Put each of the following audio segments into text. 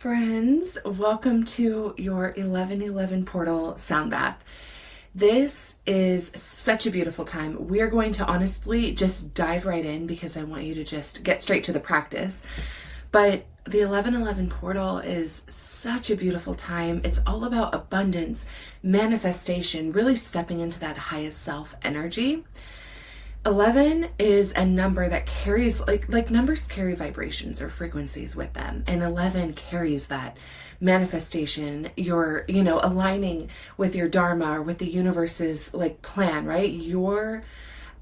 Friends, welcome to your 1111 portal sound bath. This is such a beautiful time. We are going to honestly just dive right in because I want you to just get straight to the practice. But the 1111 portal is such a beautiful time. It's all about abundance, manifestation, really stepping into that highest self energy. 11 is a number that carries like numbers carry vibrations or frequencies with them, and 11 carries that manifestation. You're aligning with your dharma or with the universe's plan, right? Your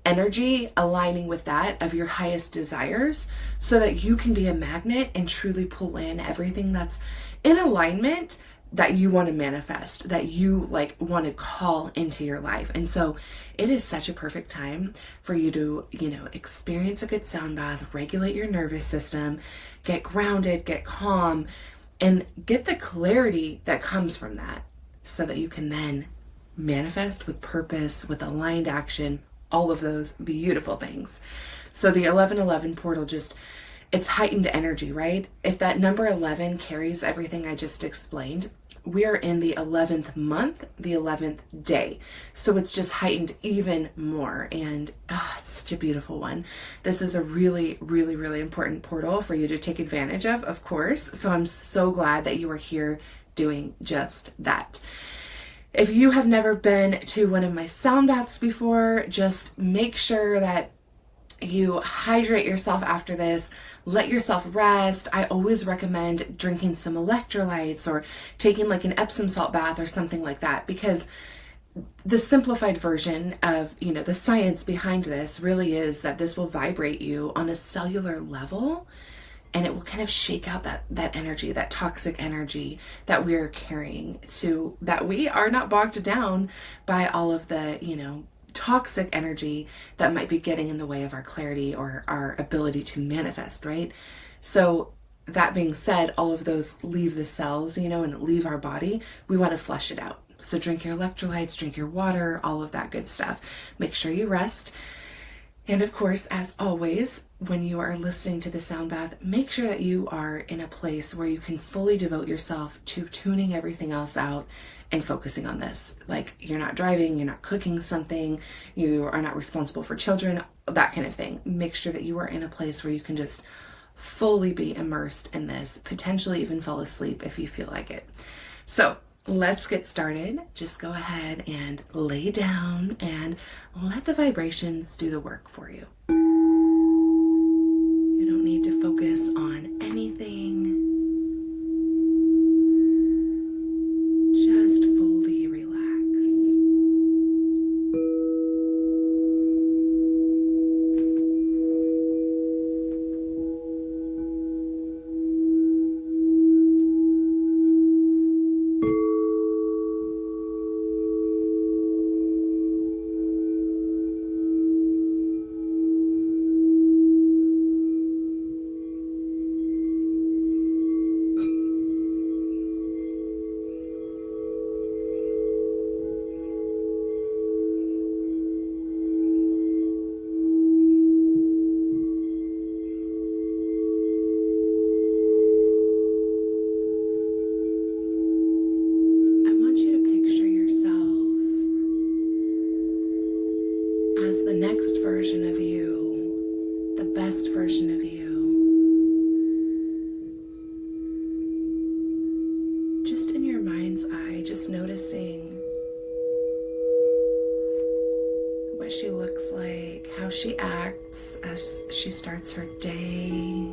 energy aligning with that of your highest desires so that you can be a magnet and truly pull in everything that's in alignment that you want to manifest, that you want to call into your life. And so it is such a perfect time for you to, experience a good sound bath, regulate your nervous system, get grounded, get calm, and get the clarity that comes from that so that you can then manifest with purpose, with aligned action, all of those beautiful things. So the 1111 portal it's heightened energy, right? If that number 11 carries everything I just explained, we are in the 11th month, the 11th day. So it's just heightened even more. And it's such a beautiful one. This is a really, really, really important portal for you to take advantage of course. So I'm so glad that you are here doing just that. If you have never been to one of my sound baths before, just make sure that you hydrate yourself after this. Let yourself rest. I always recommend drinking some electrolytes or taking an Epsom salt bath or something like that, because the simplified version of, the science behind this really is that this will vibrate you on a cellular level, and it will kind of shake out that energy, that toxic energy that we are carrying, so that we are not bogged down by all of the, toxic energy that might be getting in the way of our clarity or our ability to manifest, right? So that being said, all of those leave the cells, and leave our body. We want to flush it out. So drink your electrolytes, drink your water, all of that good stuff. Make sure you rest. And of course, as always, when you are listening to the sound bath, make sure that you are in a place where you can fully devote yourself to tuning everything else out and focusing on this. You're not driving, you're not cooking something, you are not responsible for children, that kind of thing. Make sure that you are in a place where you can just fully be immersed in this, potentially even fall asleep if you feel like it. So let's get started. Just go ahead and lay down and let the vibrations do the work for you. You don't need to focus on anything. Just fully relax. As the next version of you, the best version of you. Just in your mind's eye, just noticing what she looks like, how she acts as she starts her day.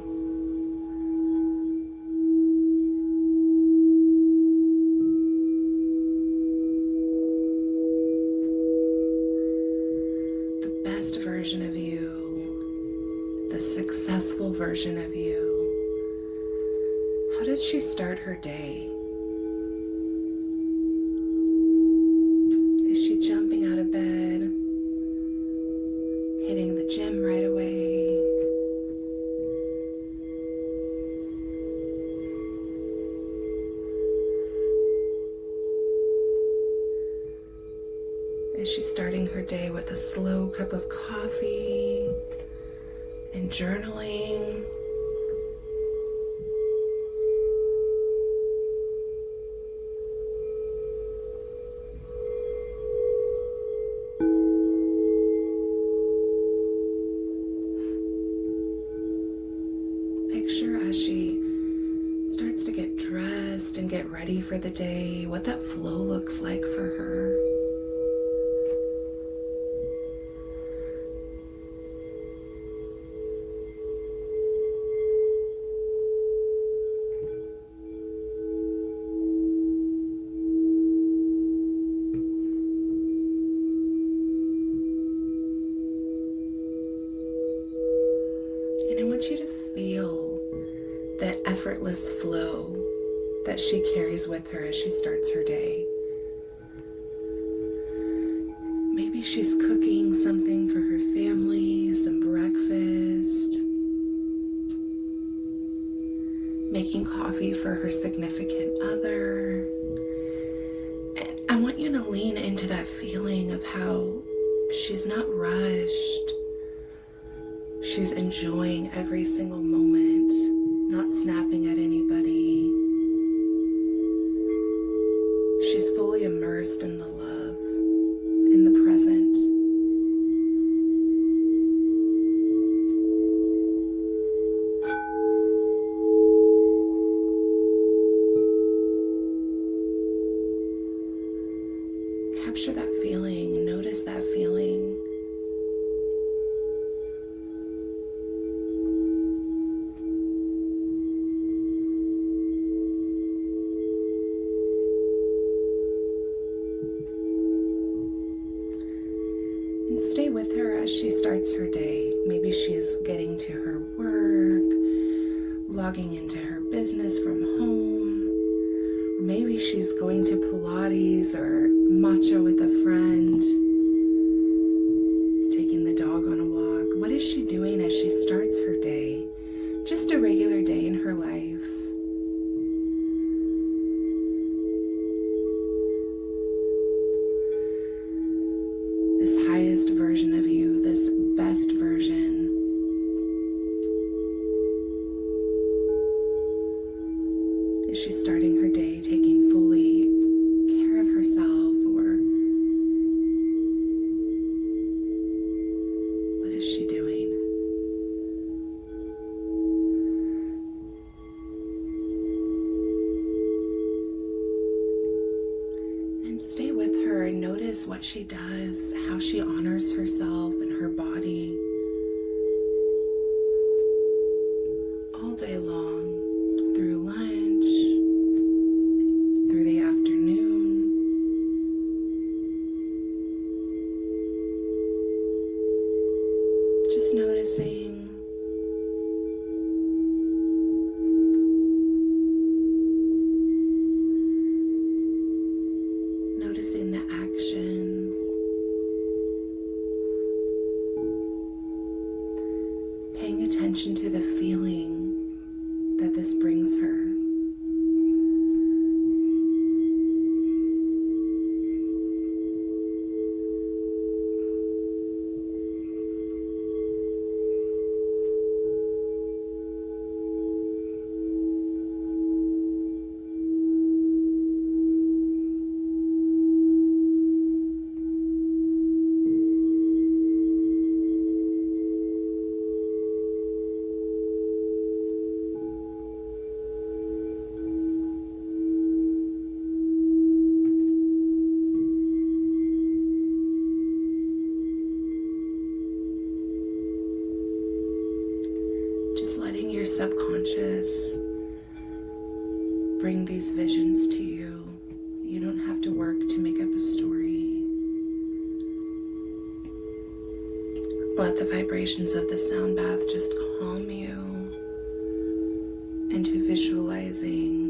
Version of you, the successful version of you. How does she start her day? Is she jumping out of bed, hitting the gym right away? Is she starting her day with a slow cup of coffee and journaling? starts to get dressed and get ready for the day, what that flow looks like for her. And I want you to feel that effortless flow that she carries with her as she starts her day. Maybe she's cooking something for her family, some breakfast, making coffee for her significant other. And I want you to lean into that feeling of how she's not rushed. She's enjoying every single moment, not snapping at anybody. She's fully immersed in the love, in the present. Capture that feeling, notice that feeling. And stay with her as she starts her day. Maybe she's getting to her work, logging into her business from home. Or maybe she's going to Pilates or matcha with a friend, taking the dog on a walk. What is she doing as she starts her day? Just a regular day in her life. This highest version of you, this best version. Is she starting her day taking fully care of herself, or what is she doing? And stay with her and notice what she does, how she honors herself and her body all day long, through lunch, through the afternoon. Just noticing. Noticing the actions. Paying attention to the feeling that this brings her. Just letting your subconscious bring these visions to you. You don't have to work to make up a story. Let the vibrations of the sound bath just calm you into visualizing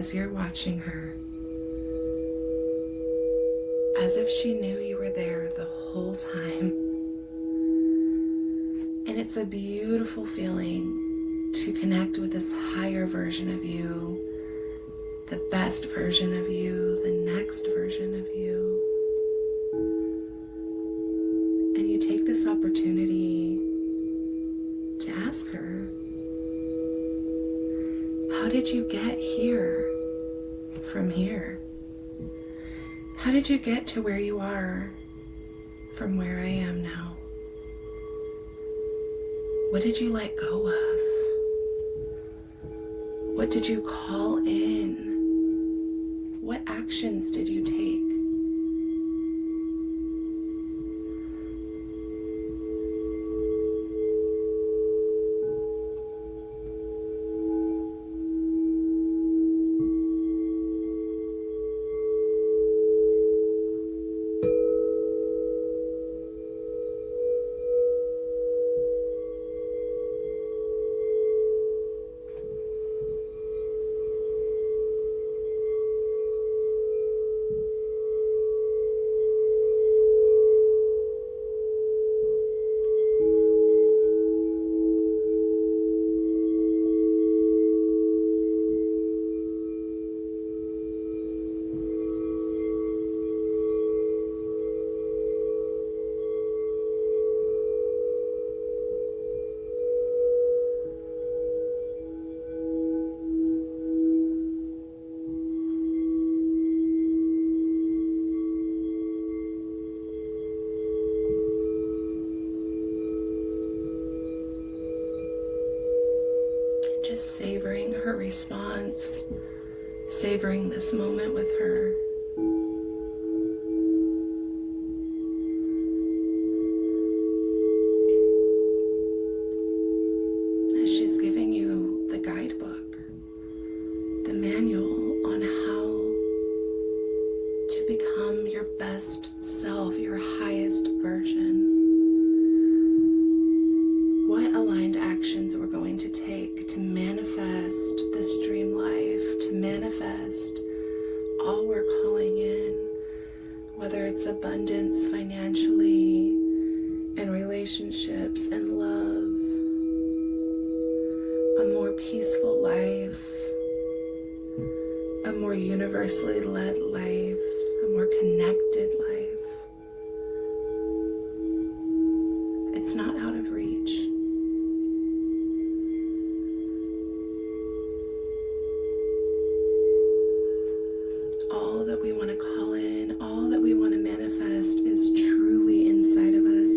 as you're watching her, as if she knew you were there the whole time. And it's a beautiful feeling to connect with this higher version of you, the best version of you, the next version of you. And you take this opportunity to ask her, how did you get here from here? How did you get to where you are from where I am now? What did you let go of? What did you call in? What actions did you take? Just savoring her response, savoring this moment with her. As she's giving you the guidebook, the manual on how to become your best self, your highest version. What aligned actions we're going to take to manifest this dream life, to manifest all we're calling in, whether it's abundance financially, in relationships and love, a more peaceful life, a more universally led life, a more connected life. It's not out of reach. All that we want to call in, all that we want to manifest is truly inside of us.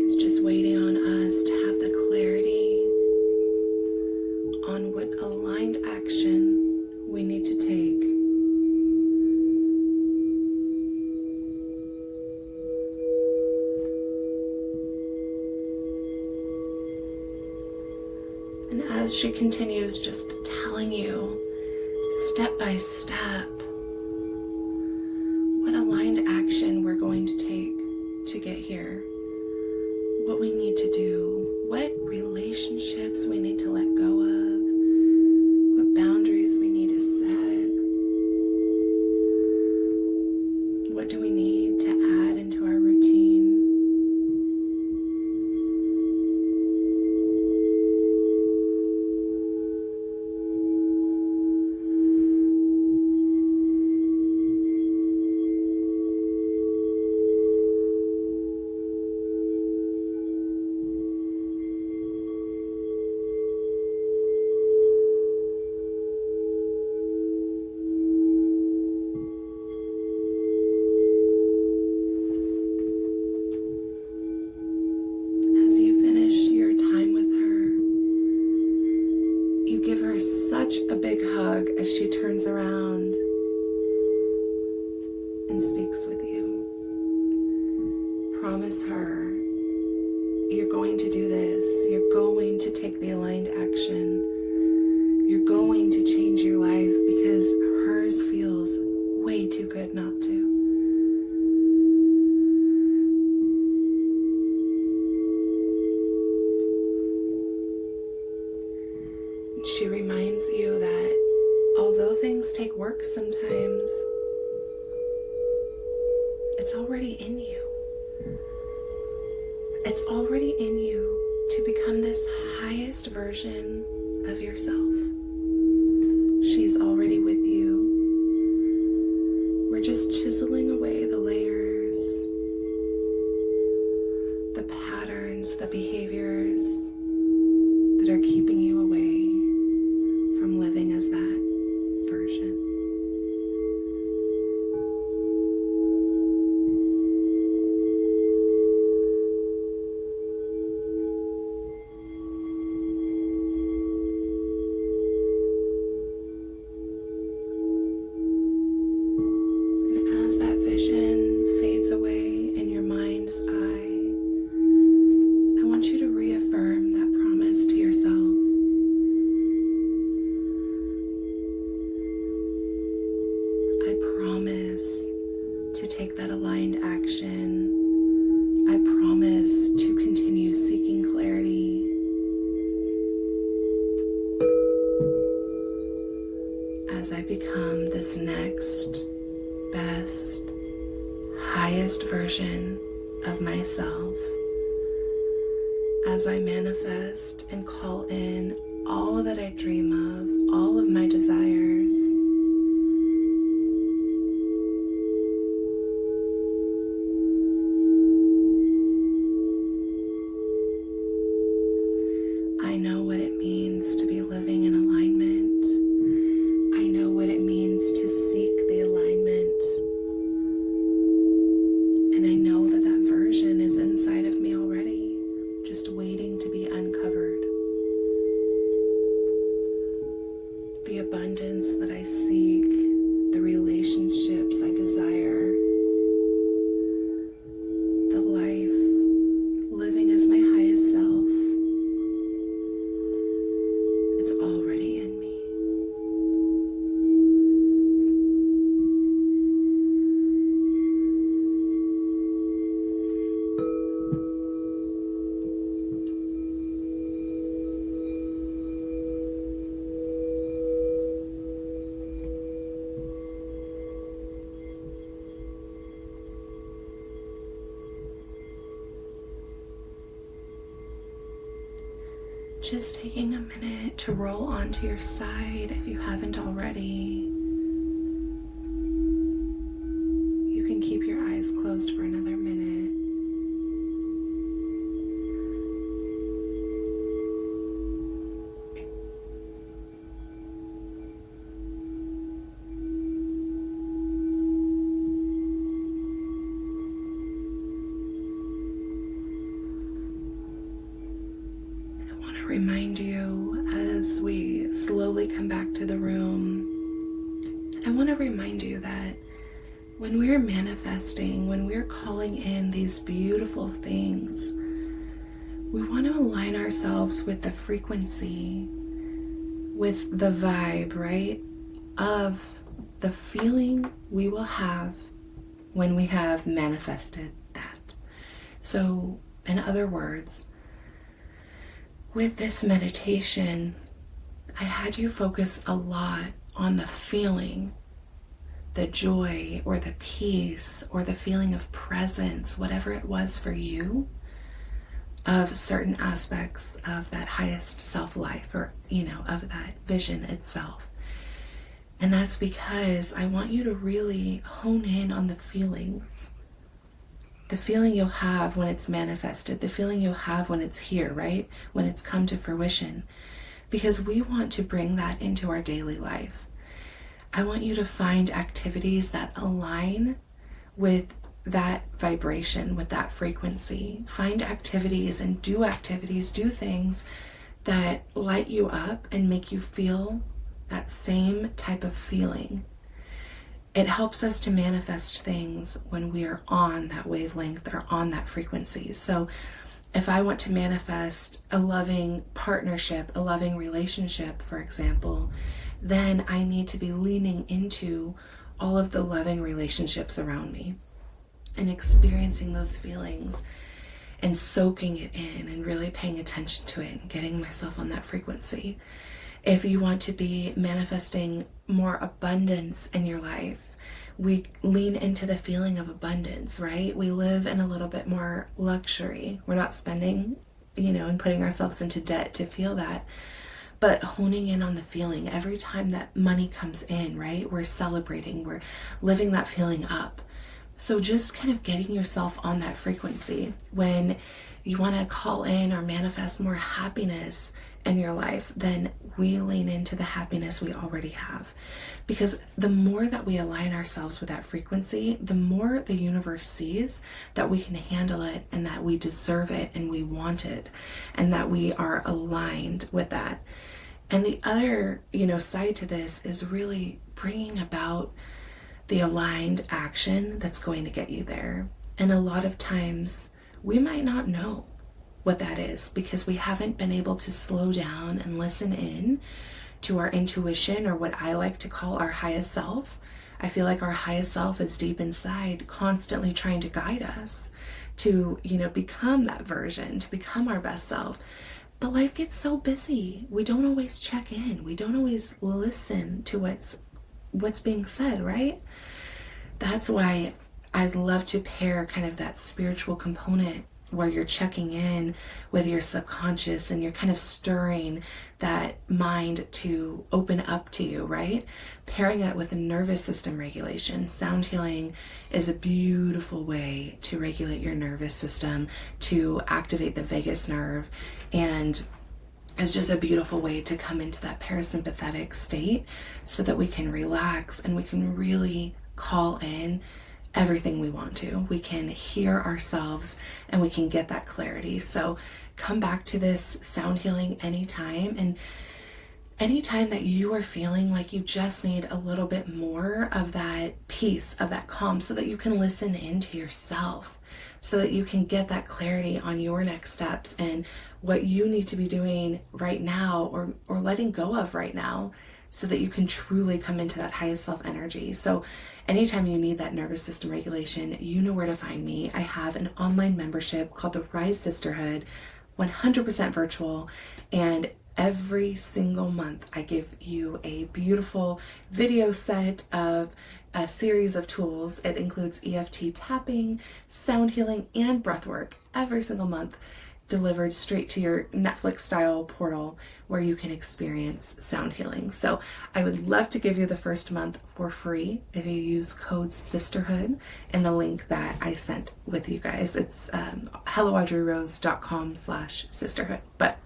It's just waiting on us to have the clarity on what aligned action we need to take. And as she continues just telling you step by step what aligned action we're going to take to get here, what we need to do, what relationships we need to let go of, what boundaries we need to set, what do we need to add into our routine. Such a big hug as she turns around and speaks with you. Promise her you're going to do this. You're going to take the aligned action. You're going to change your life because hers feels way too good not to. take work sometimes. It's already in you. It's already in you to become this highest version of yourself. She's already with you. We're just chiseling away the layers, the patterns, the behaviors that are keeping you away from living as that version. As that vision fades away in your mind's eye, I want you to reaffirm that promise to yourself. I promise to take that aligned action. I promise to continue seeking clarity. As I become this next best, highest version of myself, as I manifest and call in all that I dream of, all of my desires. I know what it means to be living in alignment. I know what it means to seek the alignment. And I know that that version is inside of me already, just waiting to be uncovered. The abundance that I seek, the relationships I desire, the life, living as my highest self, it's already in me. Just taking a minute to roll onto your side if you haven't already. You can keep your eyes closed for another minute. Remind you as we slowly come back to the room, I want to remind you that when we're manifesting, when we're calling in these beautiful things, we want to align ourselves with the frequency, with the vibe, right, of the feeling we will have when we have manifested that. So, in other words, with this meditation, I had you focus a lot on the feeling, the joy or the peace or the feeling of presence, whatever it was for you, of certain aspects of that highest self-life or, of that vision itself. And that's because I want you to really hone in on the feelings. The feeling you'll have when it's manifested, the feeling you'll have when it's here, right? When it's come to fruition. Because we want to bring that into our daily life. I want you to find activities that align with that vibration, with that frequency. Find activities and do things that light you up and make you feel that same type of feeling. It helps us to manifest things when we are on that wavelength or on that frequency. So if I want to manifest a loving partnership, a loving relationship, for example, then I need to be leaning into all of the loving relationships around me and experiencing those feelings and soaking it in and really paying attention to it and getting myself on that frequency. If you want to be manifesting more abundance in your life. We lean into the feeling of abundance, right? We live in a little bit more luxury. We're not spending, and putting ourselves into debt to feel that, but honing in on the feeling. Every time that money comes in, right, we're celebrating, we're living that feeling up. So just kind of getting yourself on that frequency. When you want to call in or manifest more happiness in your life, then we lean into the happiness we already have. Because the more that we align ourselves with that frequency, the more the universe sees that we can handle it and that we deserve it and we want it and that we are aligned with that. And the other, side to this is really bringing about the aligned action that's going to get you there. And a lot of times we might not know what that is because we haven't been able to slow down and listen in to our intuition, or what I like to call our highest self. I feel like our highest self is deep inside, constantly trying to guide us to, become that version, to become our best self. But life gets so busy. We don't always check in. We don't always listen to what's being said, right? That's why I love to pair kind of that spiritual component where you're checking in with your subconscious and you're kind of stirring that mind to open up to you, right? Pairing that with a nervous system regulation. Sound healing is a beautiful way to regulate your nervous system, to activate the vagus nerve, and it's just a beautiful way to come into that parasympathetic state so that we can relax and we can really call in everything we want to. We can hear ourselves and we can get that clarity. So come back to this sound healing anytime, and anytime that you are feeling like you just need a little bit more of that peace, of that calm, so that you can listen into yourself, so that you can get that clarity on your next steps and what you need to be doing right now, or letting go of right now, so that you can truly come into that highest self energy. So anytime you need that nervous system regulation, you know where to find me. I have an online membership called the Rise Sisterhood, 100% virtual, and every single month I give you a beautiful video set of a series of tools. It includes EFT tapping, sound healing, and breath work every single month, delivered straight to your Netflix style portal where you can experience sound healing. So I would love to give you the first month for free if you use code sisterhood in the link that I sent with you guys. It's helloaudreyrose.com/sisterhood. But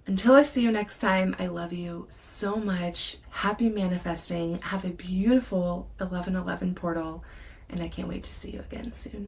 until I see you next time, I love you so much. Happy manifesting. Have a beautiful 11/11 portal, and I can't wait to see you again soon.